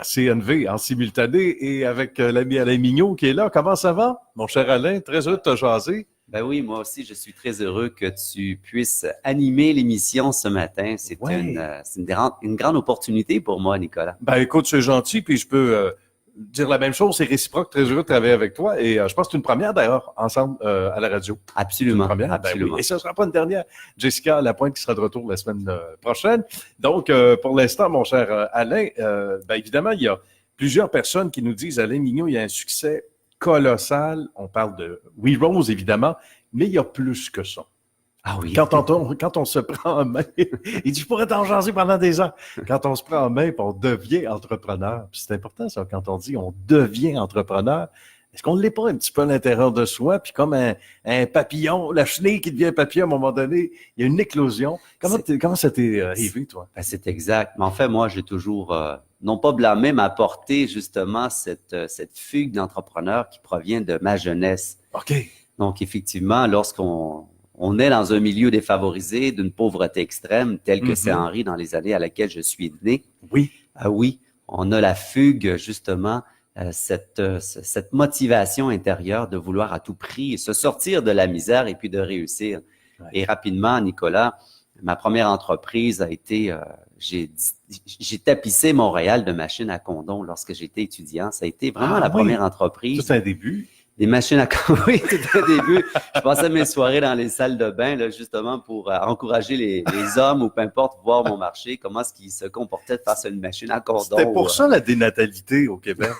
CNV en simultané et avec l'ami Alain Mignot qui est là. Comment ça va, mon cher Alain? Très heureux de te jaser. Ben oui, moi aussi, je suis très heureux que tu puisses animer l'émission ce matin. C'est une grande opportunité pour moi, Nicolas. Ben écoute, c'est gentil, puis je peux dire la même chose. C'est réciproque, très heureux de travailler avec toi. Et je pense que c'est une première, d'ailleurs, ensemble à la radio. Absolument, Une première, absolument. Ben oui. Et ce ne sera pas une dernière. Jessica Lapointe qui sera de retour la semaine prochaine. Donc, pour l'instant, mon cher Alain, ben évidemment, il y a plusieurs personnes qui nous disent, Alain Mignot, il y a un succès colossal. On parle de We Rose, évidemment, mais il y a plus que ça. Ah oui. Quand on se prend en main, il dit, je pourrais t'en jaser pendant des ans. Quand on se prend en main et on devient entrepreneur, puis c'est important ça, quand on dit on devient entrepreneur, est-ce qu'on ne l'est pas un petit peu à l'intérieur de soi, puis comme un papillon, la chenille qui devient papillon à un moment donné, il y a une éclosion. Comment ça t'est arrivé, toi? Ben, c'est exact. Mais en fait, moi, j'ai toujours, non pas blâmé, mais apporté justement cette fugue d'entrepreneur qui provient de ma jeunesse. OK. Donc, effectivement, lorsqu'on est dans un milieu défavorisé, d'une pauvreté extrême, tel que c'est Henri dans les années à laquelle je suis né. Oui. Oui, on a la fugue, justement, cette motivation intérieure de vouloir à tout prix se sortir de la misère et puis de réussir. Ouais. Et rapidement, Nicolas, ma première entreprise a été, j'ai tapissé Montréal de machines à condom lorsque j'étais étudiant. Ça a été vraiment première entreprise. C'est un début. Des machines à condom, oui, tout au début. Je passais mes soirées dans les salles de bain, là, justement, pour encourager les hommes ou peu importe, voir mon marché, comment est-ce qu'ils se comportaient face à une machine à condom. C'était pour ça la dénatalité au Québec.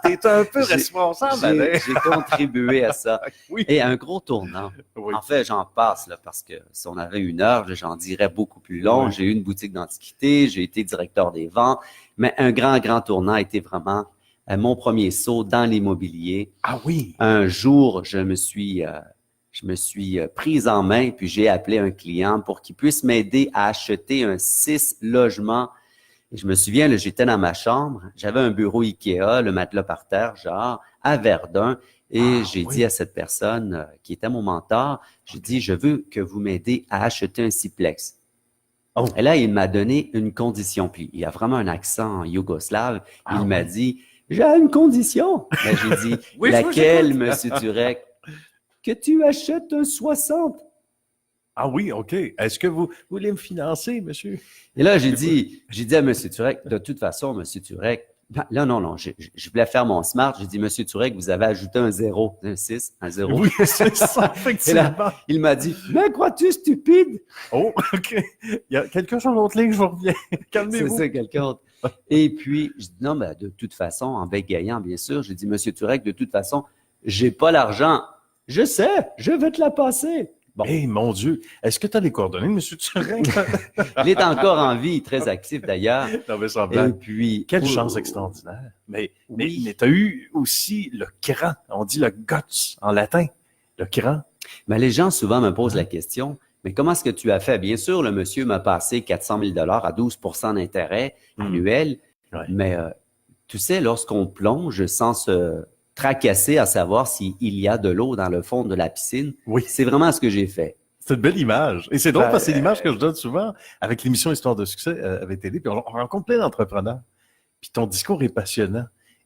T'es un peu responsable, J'ai contribué à ça. Oui. Et un gros tournant. Oui. En fait, j'en passe, là, parce que si on avait une heure, j'en dirais beaucoup plus long. Oui. J'ai eu une boutique d'antiquité, j'ai été directeur des ventes, mais un grand tournant a été vraiment mon premier saut dans l'immobilier. Ah oui. Un jour, je me suis prise en main, puis j'ai appelé un client pour qu'il puisse m'aider à acheter un 6 logements. Et je me souviens, là, j'étais dans ma chambre, j'avais un bureau Ikea, le matelas par terre, genre, à Verdun, et j'ai dit à cette personne qui était mon mentor, j'ai dit, je veux que vous m'aidez à acheter un siplex. Oh. Et là, il m'a donné une condition, puis il a vraiment un accent yougoslave. Il m'a dit, j'ai une condition. Ben, j'ai dit, laquelle, monsieur Turek? Que tu achètes un 60. Ah oui, OK. Est-ce que vous voulez me financer, monsieur? Et là, j'ai dit à monsieur Turek, de toute façon, monsieur Turek, là, non, je voulais faire mon smart. J'ai dit, monsieur Turek, vous avez ajouté un 0, un 6, un 0. Oui, c'est ça, effectivement. Et là, il m'a dit, mais crois-tu stupide? Oh, OK. Il y a quelqu'un sur l'autre ligne, je vous reviens. Calmez-vous. C'est ça, quelqu'un autre. Et puis, je dis, non, mais de toute façon, en bégayant, bien sûr, j'ai dit, monsieur Turek, de toute façon, j'ai pas l'argent. Je sais, je vais te la passer. Bon. Hey, mon Dieu, est-ce que tu as les coordonnées de M. Turek? Il est encore en vie, très actif d'ailleurs. Non, mais sans blague. Et puis, quelle chance extraordinaire. Mais tu as eu aussi le cran, on dit le guts en latin, le cran. Mais les gens souvent me posent la question, mais comment est-ce que tu as fait? Bien sûr, le monsieur m'a passé 400 000 $ à 12 % d'intérêt annuel, mais tu sais, lorsqu'on plonge sans se tracasser à savoir s'il y a de l'eau dans le fond de la piscine. Oui. C'est vraiment ce que j'ai fait. C'est une belle image. Et c'est drôle parce que c'est l'image que je donne souvent avec l'émission Histoire de succès avec télé. Puis on rencontre plein d'entrepreneurs. Puis ton discours est passionnant.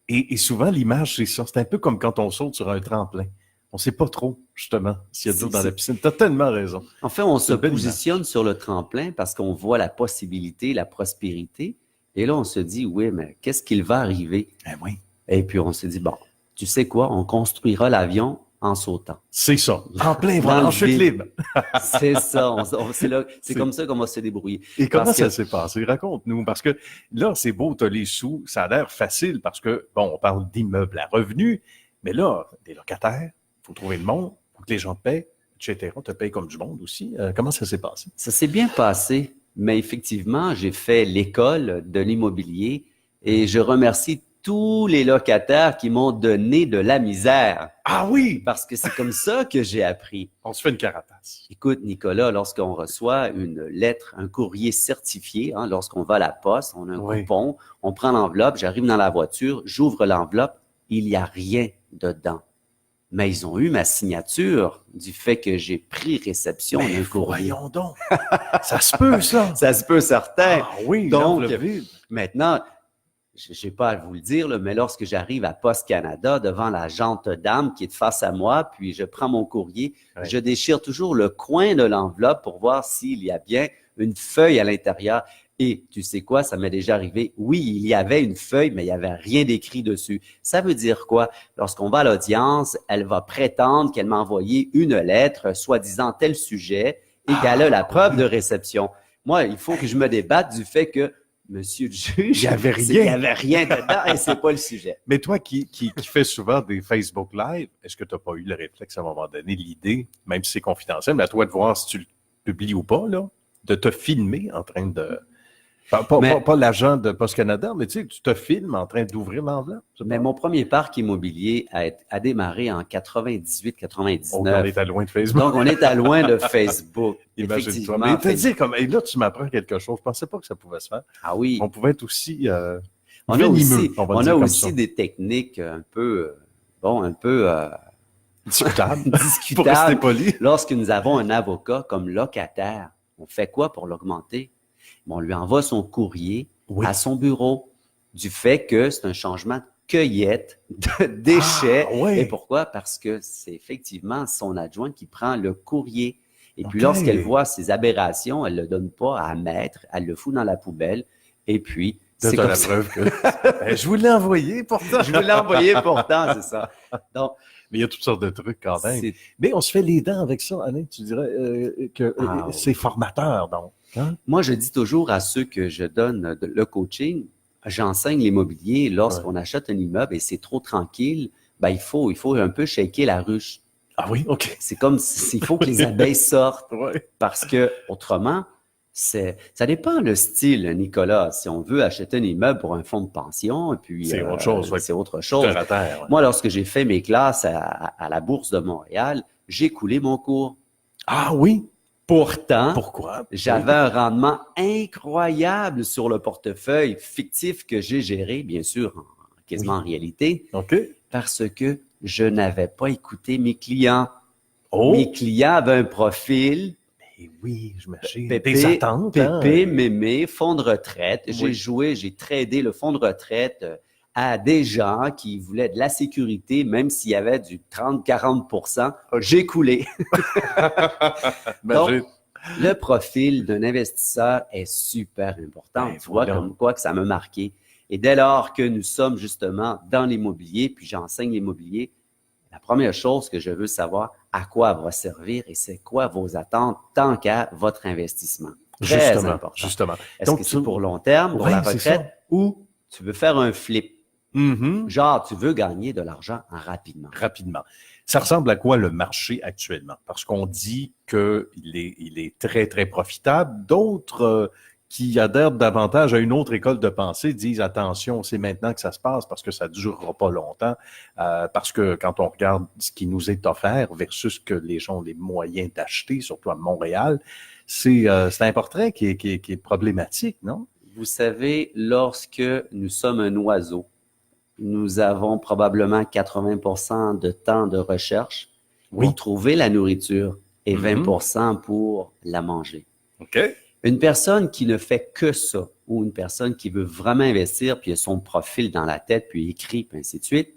Et souvent, l'image, c'est ça. C'est un peu comme quand on saute sur un tremplin. On ne sait pas trop, justement, s'il y a de l'eau dans la piscine. Tu as tellement raison. En fait, on se positionne sur le tremplin parce qu'on voit la possibilité, la prospérité. Et là, on se dit, oui, mais qu'est-ce qu'il va arriver? Ben oui. Et puis, on se dit, bon, tu sais quoi, on construira l'avion en sautant. C'est ça. En plein vol, en chute libre. C'est ça. C'est comme ça qu'on va se débrouiller. Et comment ça s'est passé? Raconte-nous. Parce que là, c'est beau, tu as les sous. Ça a l'air facile parce que, bon, on parle d'immeubles à revenus, mais là, des locataires, il faut trouver le monde, il faut que les gens te paient, etc. On te paye comme du monde aussi. Comment ça s'est passé? Ça s'est bien passé, mais effectivement, j'ai fait l'école de l'immobilier et je remercie tous les locataires qui m'ont donné de la misère. Ah oui! Parce que c'est comme ça que j'ai appris. On se fait une carapace. Écoute, Nicolas, lorsqu'on reçoit une lettre, un courrier certifié, lorsqu'on va à la poste, on a un coupon, on prend l'enveloppe, j'arrive dans la voiture, j'ouvre l'enveloppe, il n'y a rien dedans. Mais ils ont eu ma signature du fait que j'ai pris réception d'un courrier. Voyons donc! Ça se peut, ça! Ça se peut, certain. Ah oui, donc, maintenant, je n'ai pas à vous le dire, là, mais lorsque j'arrive à Poste Canada devant la gente dame qui est face à moi, puis je prends mon courrier, je déchire toujours le coin de l'enveloppe pour voir s'il y a bien une feuille à l'intérieur. Et tu sais quoi, ça m'est déjà arrivé. Oui, il y avait une feuille, mais il n'y avait rien d'écrit dessus. Ça veut dire quoi? Lorsqu'on va à l'audience, elle va prétendre qu'elle m'a envoyé une lettre, soi-disant tel sujet, et qu'elle a la preuve de réception. Moi, il faut que je me débatte du fait que Monsieur le juge, il n'y avait rien dedans et c'est pas le sujet. Mais toi qui fais souvent des Facebook Live, est-ce que tu n'as pas eu le réflexe à un moment donné, l'idée, même si c'est confidentiel, mais à toi de voir si tu le publies ou pas, là, de te filmer en train de... Pas l'agent de Poste Canada, mais tu sais, tu te filmes en train d'ouvrir l'enveloppe. Mais mon premier parc immobilier a démarré en 98-99. On est à loin de Facebook. Donc, on est à loin de Facebook. Imagine-toi. Mais tu dis comme, et là, tu m'apprends quelque chose. Je pensais pas que ça pouvait se faire. Ah oui. On pouvait être aussi on a aussi des techniques un peu discutables. Pour rester poli. Lorsque nous avons un avocat comme locataire, on fait quoi pour l'augmenter? On lui envoie son courrier à son bureau du fait que c'est un changement de cueillette de déchets. Et pourquoi? Parce que c'est effectivement son adjoint qui prend le courrier. Et puis, lorsqu'elle voit ces aberrations, elle ne le donne pas à mettre, elle le fout dans la poubelle. Et puis, c'est comme la preuve que je vous l'ai envoyé pourtant. Je vous l'ai envoyé pourtant, c'est ça. Donc, mais il y a toutes sortes de trucs quand même. Mais on se fait les dents avec ça, Alain. Tu dirais que c'est formateur, donc. Hein? Moi, je dis toujours à ceux que je donne le coaching, j'enseigne l'immobilier lorsqu'on achète un immeuble et c'est trop tranquille, ben il faut un peu shaker la ruche. Ah oui, OK. C'est comme s'il faut que les abeilles sortent parce que autrement, ça dépend le style, Nicolas. Si on veut acheter un immeuble pour un fonds de pension, et puis c'est autre chose. C'est autre chose. Moi, lorsque j'ai fait mes classes à la Bourse de Montréal, j'ai coulé mon cours. Ah oui? Pourtant, pourquoi? J'avais un rendement incroyable sur le portefeuille fictif que j'ai géré, bien sûr, quasiment en réalité, parce que je n'avais pas écouté mes clients. Mes clients avaient un profil. Mais oui, j'imagine. Des attentes. Pépé, mémé, fonds de retraite. J'ai tradé le fonds de retraite à des gens qui voulaient de la sécurité, même s'il y avait du 30-40%, j'ai coulé. Donc, le profil d'un investisseur est super important. Tu vois comme quoi que ça m'a marqué. Et dès lors que nous sommes justement dans l'immobilier, puis j'enseigne l'immobilier, la première chose que je veux savoir, à quoi va servir et c'est quoi vos attentes tant qu'à votre investissement. Très important. Justement. Est-ce que c'est pour long terme, pour la retraite, ou tu veux faire un flip? Genre, tu veux gagner de l'argent rapidement. Ça ressemble à quoi le marché actuellement? Parce qu'on dit qu'il est très, très profitable. D'autres qui adhèrent davantage à une autre école de pensée disent attention, c'est maintenant que ça se passe parce que ça ne durera pas longtemps. Parce que quand on regarde ce qui nous est offert versus ce que les gens ont les moyens d'acheter, surtout à Montréal, c'est un portrait qui est problématique, non? Vous savez, lorsque nous sommes un oiseau, nous avons probablement 80% de temps de recherche pour trouver la nourriture et 20% pour la manger. Une personne qui ne fait que ça, ou une personne qui veut vraiment investir, puis a son profil dans la tête, puis écrit, puis ainsi de suite,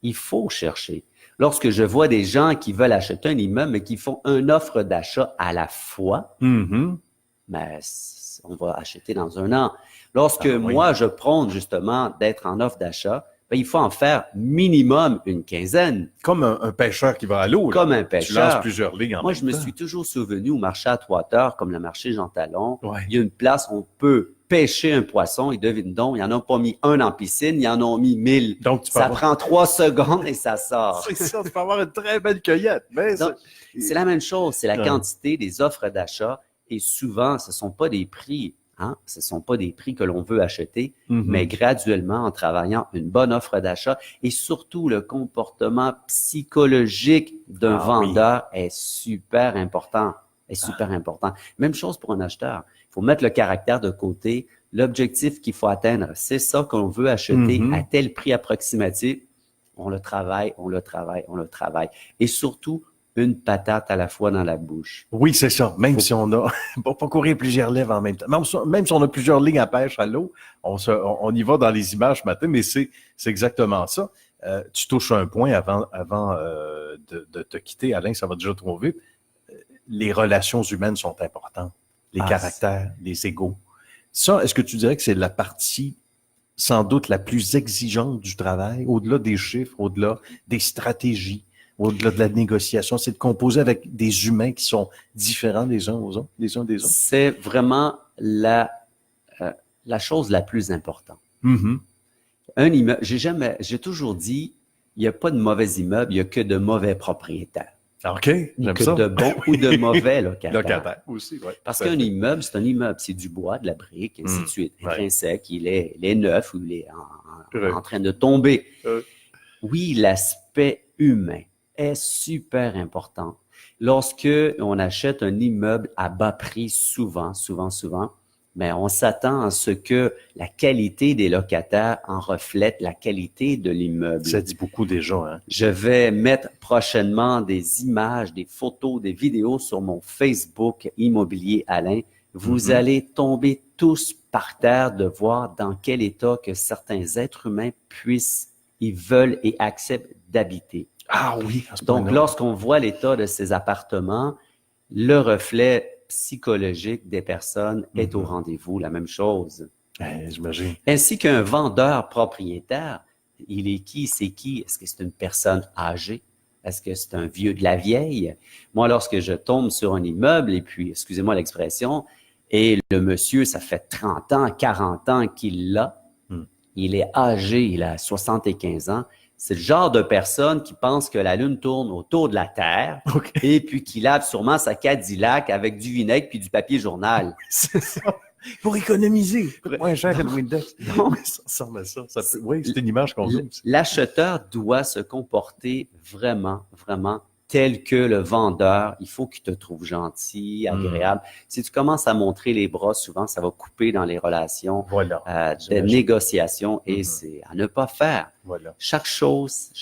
il faut chercher. Lorsque je vois des gens qui veulent acheter un immeuble, mais qui font une offre d'achat à la fois, ben, on va acheter dans un an. Lorsque moi, je prône justement d'être en offre d'achat, ben, il faut en faire minimum une quinzaine. Comme un pêcheur qui va à l'eau. Comme un pêcheur. Tu lances plusieurs lignes en Moi, même je me temps. suis toujours souvenu au marché à Trois-Terres, comme le marché Jean Talon. Il y a une place où on peut pêcher un poisson et devine donc, ils n'en ont pas mis un en piscine, ils en ont mis 1000. Donc, ça prend 3 secondes et ça sort. C'est ça, tu peux avoir une très belle cueillette. Donc, c'est la même chose, c'est la quantité des offres d'achat et souvent, ce ne sont pas des prix. Ce ne sont pas des prix que l'on veut acheter, mais graduellement, en travaillant une bonne offre d'achat et surtout le comportement psychologique d'un vendeur est super important. Même chose pour un acheteur. Il faut mettre le caractère de côté. L'objectif qu'il faut atteindre, c'est ça qu'on veut acheter à tel prix approximatif. On le travaille. Et surtout, une patate à la fois dans la bouche. Oui, c'est ça. Même si on a, pour pas courir plusieurs lèvres en même temps. Même si on a plusieurs lignes à pêche à l'eau, on y va dans les images ce matin, mais c'est exactement ça. Tu touches un point avant de te quitter, Alain, ça va déjà trop vite. Les relations humaines sont importantes. Les caractères, les égos. Ça, est-ce que tu dirais que c'est la partie sans doute la plus exigeante du travail, au-delà des chiffres, au-delà des stratégies, au-delà de la négociation, c'est de composer avec des humains qui sont différents des uns aux autres, des uns des autres? C'est vraiment la chose la plus importante. Mm-hmm. Un immeuble, j'ai toujours dit, il n'y a pas de mauvais immeuble, il n'y a que de mauvais propriétaires. OK, j'aime que ça. de bons ou de mauvais locataires. Locataires aussi, oui. Parce qu'un immeuble, c'est un immeuble, c'est du bois, de la brique, ainsi de suite. Intrinsèque, il est neuf ou il est en train de tomber. Oui, l'aspect humain est super important. Lorsque on achète un immeuble à bas prix, souvent, ben on s'attend à ce que la qualité des locataires en reflète la qualité de l'immeuble. Ça dit beaucoup déjà, hein? Je vais mettre prochainement des images, des photos, des vidéos sur mon Facebook Immobilier Alain. Vous allez tomber tous par terre de voir dans quel état que certains êtres humains ils veulent et acceptent d'habiter. Ah oui. Donc, lorsqu'on voit l'état de ces appartements, le reflet psychologique des personnes est au rendez-vous, la même chose. J'imagine. Ainsi qu'un vendeur propriétaire, il est qui, c'est qui? Est-ce que c'est une personne âgée? Est-ce que c'est un vieux de la vieille? Moi, lorsque je tombe sur un immeuble, et puis, excusez-moi l'expression, et le monsieur, ça fait 30 ans, 40 ans qu'il l'a, il est âgé, il a 75 ans, c'est le genre de personne qui pense que la Lune tourne autour de la Terre et puis qui lave sûrement sa Cadillac avec du vinaigre puis du papier journal. C'est ça. Pour économiser. Moins cher que le Windex. Non, ça ressemble à ça. Oui, c'est une image qu'on veut. L'acheteur doit se comporter vraiment, vraiment tel que le vendeur. Il faut qu'il te trouve gentil, agréable. Si tu commences à montrer les bras, souvent, ça va couper dans les relations de négociation et c'est à ne pas faire. Voilà. Chaque chose.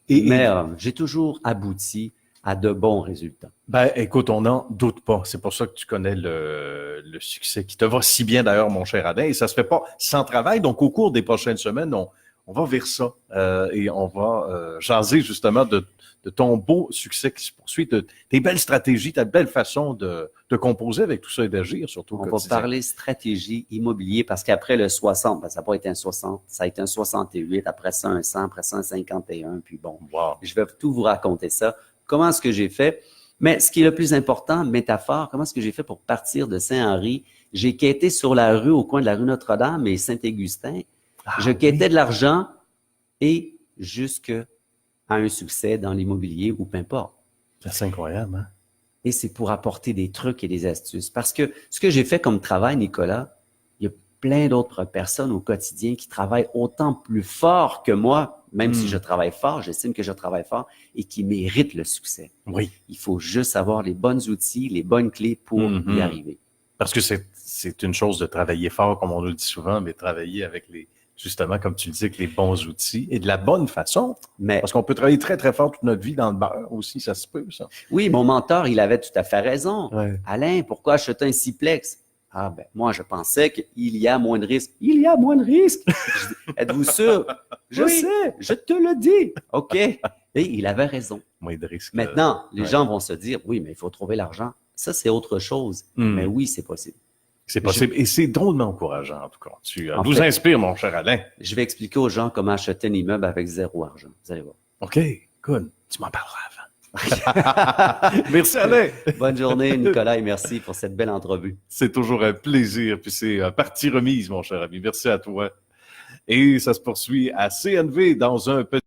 Mais j'ai toujours abouti à de bons résultats. Ben, écoute, on n'en doute pas. C'est pour ça que tu connais le succès qui te va si bien d'ailleurs, mon cher Alain. Et ça se fait pas sans travail. Donc, au cours des prochaines semaines, on va vers ça et on va jaser justement de ton beau succès qui se poursuit, de tes belles stratégies, ta belle façon de composer avec tout ça et d'agir surtout. On va parler stratégie immobilier parce qu'après le 60, ben ça n'a pas été un 60, ça a été un 68, après ça un 100, après ça un 51, puis bon, je vais tout vous raconter ça. Comment est-ce que j'ai fait? Mais ce qui est le plus important, métaphore, comment est-ce que j'ai fait pour partir de Saint-Henri? J'ai quêté sur la rue, au coin de la rue Notre-Dame et Saint-Augustin. Je quêtais de l'argent et jusqu'à un succès dans l'immobilier ou peu importe. C'est incroyable, hein? Et c'est pour apporter des trucs et des astuces. Parce que ce que j'ai fait comme travail, Nicolas, il y a plein d'autres personnes au quotidien qui travaillent autant plus fort que moi, même si je travaille fort, j'estime que je travaille fort et qui méritent le succès. Oui. Il faut juste avoir les bons outils, les bonnes clés pour y arriver. Parce que c'est une chose de travailler fort, comme on nous le dit souvent, mais travailler avec justement, comme tu le dis, avec les bons outils et de la bonne façon. Parce qu'on peut travailler très, très fort toute notre vie dans le beurre aussi, ça se peut, ça. Oui, mon mentor, il avait tout à fait raison. Ouais. Alain, pourquoi acheter un sixplex? Ah ben, moi, je pensais qu'il y a moins de risques. Il y a moins de risques. Êtes-vous sûr? Je sais, je te le dis. OK. Et il avait raison. Moins de risques. Maintenant, les gens vont se dire, oui, mais il faut trouver l'argent. Ça, c'est autre chose. Mais oui, c'est possible. C'est possible. Et c'est drôlement encourageant, en tout cas. Tu nous inspires, mon cher Alain. Je vais expliquer aux gens comment acheter un immeuble avec zéro argent. Vous allez voir. OK, good. Tu m'en parleras avant. Merci, Alain. Bonne journée, Nicolas, et merci pour cette belle entrevue. C'est toujours un plaisir. Puis c'est partie remise, mon cher ami. Merci à toi. Et ça se poursuit à CNV dans un petit